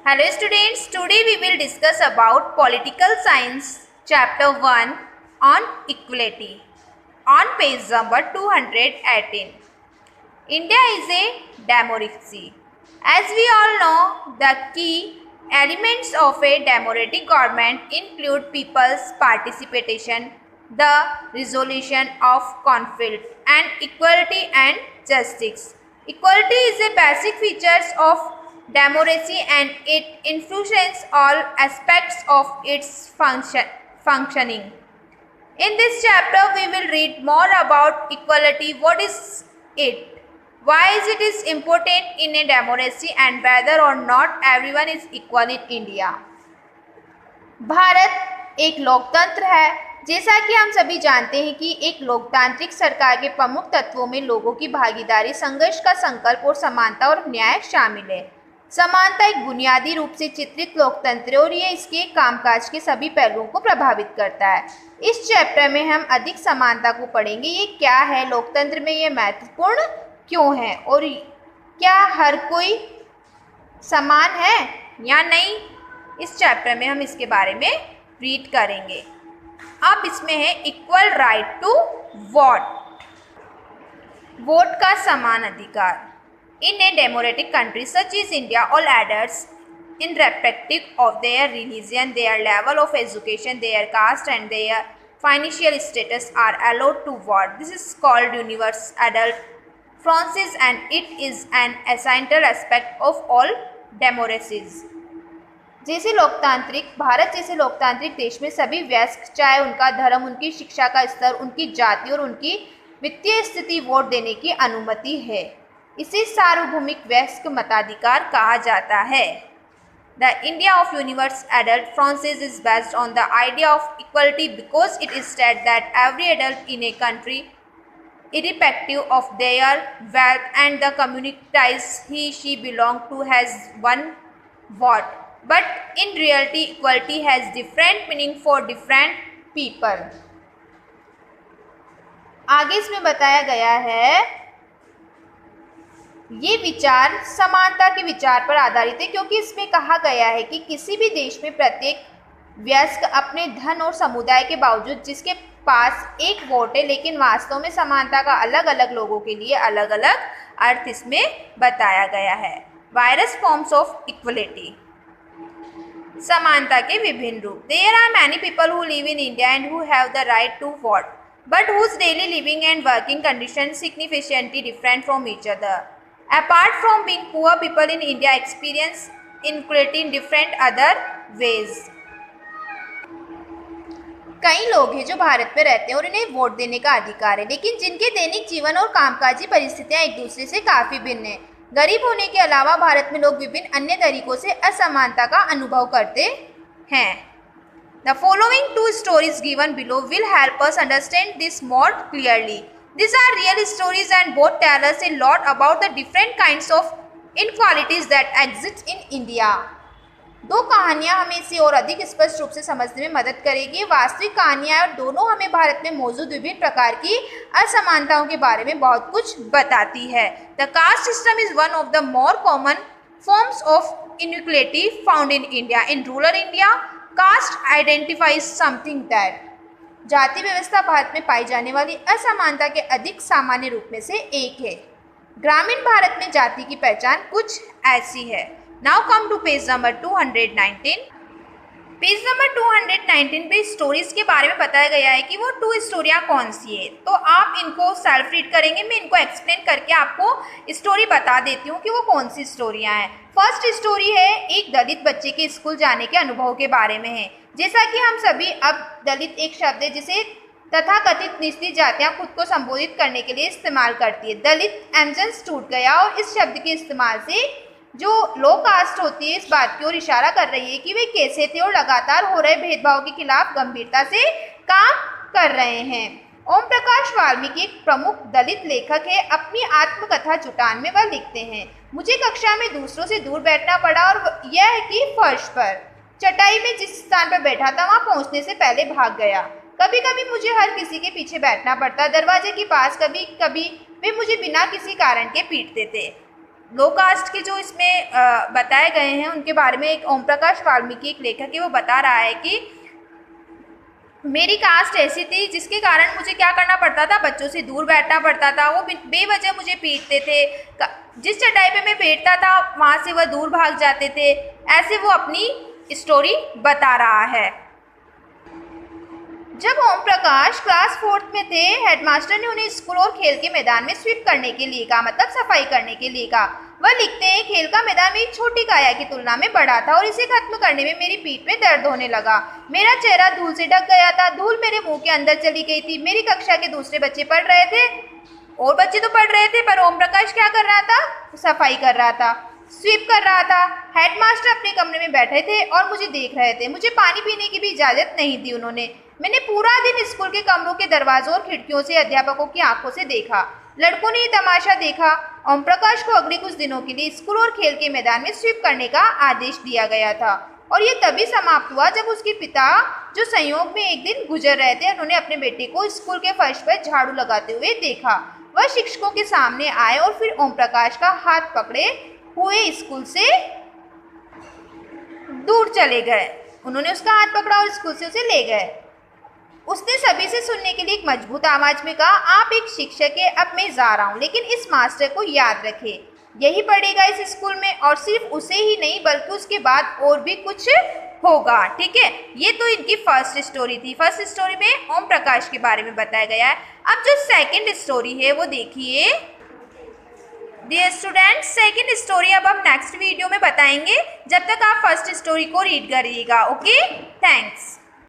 Hello students, today we will discuss about political science chapter 1 on equality on page number 218. India is a democracy. As we all know, the key elements of a democratic government include people's participation, the resolution of conflict, and equality and justice. Equality is a basic feature of democracy and it influences all aspects of its functioning. In this chapter, we will read more about equality. What is it? Why is important in a democracy and whether or not everyone is equal in India? Bharat एक लोकतंत्र है। जैसा कि हम सभी जानते हैं कि एक लोकतांत्रिक सरकार के प्रमुख तत्वों में लोगों की भागीदारी, संघर्ष का संकल्प और समानता और न्याय शामिल है। समानता एक बुनियादी रूप से चित्रित लोकतंत्र है और यह इसके कामकाज के सभी पहलुओं को प्रभावित करता है। इस चैप्टर में हम अधिक समानता को पढ़ेंगे। ये क्या है, लोकतंत्र में ये महत्वपूर्ण क्यों है और क्या हर कोई समान है या नहीं, इस चैप्टर में हम इसके बारे में रीड करेंगे। अब इसमें है equal right to vote, vote का समान अधिकार। In a democratic country such as India, all adults, irrespective of their religion, their level of education, their caste and their financial status are allowed to vote. This is called universal adult franchise and it is an essential aspect of all democracies. जैसे लोकतांत्रिक भारत जैसे लोकतांत्रिक देश में सभी वयस्क, चाहे उनका धर्म, उनकी शिक्षा का स्तर, उनकी जाति और उनकी वित्तीय स्थिति, वोट देने की अनुमति है। इसे सार्वभौमिक वयस्क मताधिकार कहा जाता है। The India of universal adult franchise is based on the idea of equality because it is said that every adult in a country, irrespective of their wealth and the communities he/she belong to, has one vote. But in reality, equality has different meaning for different people. आगे इसमें बताया गया है ये विचार समानता के विचार पर आधारित है क्योंकि इसमें कहा गया है कि किसी भी देश में प्रत्येक वयस्क अपने धन और समुदाय के बावजूद जिसके पास एक वोट है, लेकिन वास्तव में समानता का अलग अलग लोगों के लिए अलग अलग अर्थ इसमें बताया गया है। वायरस फॉर्म्स ऑफ इक्वलिटी, समानता के विभिन्न रूप। There are many people who live in India and who have the right to vote but whose daily living and working condition significantly different from each other. Apart from being poor, people in India experience inequality in different other ways. कई लोग हैं जो भारत में रहते हैं और इन्हें vote देने का अधिकार है, लेकिन जिनके दैनिक जीवन और कामकाजी परिस्थितियां एक दूसरे से काफी भिन्न हैं। गरीब होने के अलावा भारत में लोग विभिन्न अन्य तरीकों से असमानता का अनुभव करते हैं। The following two stories given below will help us understand this more clearly. These are real stories and both tell us a lot about the different kinds of inequalities that exist in India. दो कहानियां हमें इसे और अधिक स्पष्ट रूप से समझने में मदद करेगी। वास्तविक कहानियां और दोनों हमें भारत में मौजूद विभिन्न प्रकार की असमानताओं के बारे में बहुत कुछ बताती है। The caste system is one of the more common forms of inequality found in India. In rural India, caste identifies something that जाति व्यवस्था भारत में पाई जाने वाली असमानता के अधिक सामान्य रूप में से एक है। ग्रामीण भारत में जाति की पहचान कुछ ऐसी है। Now come to page number 219। Page number 219 पे स्टोरीज के बारे में बताया गया है कि वो 2 स्टोरियाँ कौन सी है। तो आप इनको सेल्फ रीड करेंगे, मैं इनको एक्सप्लेन करके आपको स्टोरी बता देती हूँ कि वो कौन सी स्टोरियाँ हैं। फर्स्ट स्टोरी है एक दलित बच्चे के स्कूल जाने के अनुभव के बारे में है। जैसा कि हम सभी, अब दलित एक शब्द है जिसे तथाकथित निचली जातियां खुद को संबोधित करने के लिए इस्तेमाल करती है। दलित एमजेंस टूट गया और इस शब्द के इस्तेमाल से जो लो कास्ट होती है इस बात की ओर इशारा कर रही है कि वे कैसे थे और लगातार हो रहे भेदभाव के खिलाफ गंभीरता से काम कर रहे हैं। ओम प्रकाश वाल्मीकि एक प्रमुख दलित लेखक है। अपनी आत्मकथा जुटान में वह लिखते हैं, मुझे कक्षा में दूसरों से दूर बैठना पड़ा और यह है कि फर्श पर चटाई में जिस स्थान पर बैठा था वहां पहुंचने से पहले भाग गया। कभी कभी मुझे हर किसी के पीछे बैठना पड़ता, दरवाजे के पास कभी कभी वे मुझे बिना किसी कारण के पीटते थे। लो कास्ट के जो इसमें बताए गए हैं उनके बारे में एक ओम प्रकाश वाल्मीकि एक लेखक है, वो बता रहा है कि मेरी कास्ट ऐसी थी जिसके कारण मुझे क्या करना पड़ता था, बच्चों से दूर बैठना पड़ता था। वो बेवजह मुझे पीटते थे, जिस चटाई पे मैं बैठता था वहाँ से वह दूर भाग जाते थे। ऐसे वो अपनी स्टोरी बता रहा है। जब ओम प्रकाश क्लास 4th में थे, हेडमास्टर ने उन्हें स्कूल और खेल के मैदान में स्वीप करने के लिए कहा, मतलब सफाई करने के लिए कहा। वह लिखते हैं, खेल का मैदान मेरी छोटी काया की तुलना में बड़ा था और इसे खत्म करने में मेरी पीठ में दर्द होने लगा। मेरा चेहरा धूल से ढक गया था, धूल मेरे मुंह के अंदर चली गई थी। मेरी कक्षा के दूसरे बच्चे पढ़ रहे थे, और बच्चे तो पढ़ रहे थे, पर ओम प्रकाश क्या कर रहा था, सफाई कर रहा था, स्वीप कर रहा था। हेडमास्टर अपने कमरे में बैठे थे और मुझे देख रहे थे। मुझे पानी पीने की भी इजाजत नहीं दी उन्होंने। मैंने पूरा दिन स्कूल के कमरों के दरवाजों और खिड़कियों से अध्यापकों की आंखों से देखा। लड़कों ने ये तमाशा देखा। ओम प्रकाश को अगले कुछ दिनों के लिए स्कूल और खेल के मैदान में स्वीप करने का आदेश दिया गया था, और ये तभी समाप्त हुआ जब उसके पिता, जो संयोग में एक दिन गुजर रहे थे, उन्होंने अपने बेटे को स्कूल के फर्श पर झाड़ू लगाते हुए देखा। वह शिक्षकों के सामने आए और फिर ओम प्रकाश का हाथ पकड़े हुए स्कूल से दूर चले गए। उन्होंने उसका हाथ पकड़ा और स्कूल से उसे ले गए। उसने सभी से सुनने के लिए एक मजबूत आवाज में कहा, आप एक शिक्षक है, अब मैं जा रहा हूँ, लेकिन इस मास्टर को याद रखें, यही पढ़ेगा इस स्कूल में, और सिर्फ उसे ही नहीं बल्कि उसके बाद और भी कुछ होगा। ठीक है, ये तो इनकी फर्स्ट स्टोरी थी। फर्स्ट स्टोरी में ओम प्रकाश के बारे में बताया गया है। अब जो सेकंड स्टोरी है वो देखिए। डियर स्टूडेंट्स, सेकंड स्टोरी अब हम नेक्स्ट वीडियो में बताएंगे। जब तक आप फर्स्ट स्टोरी को रीड करिएगा। Okay, thanks.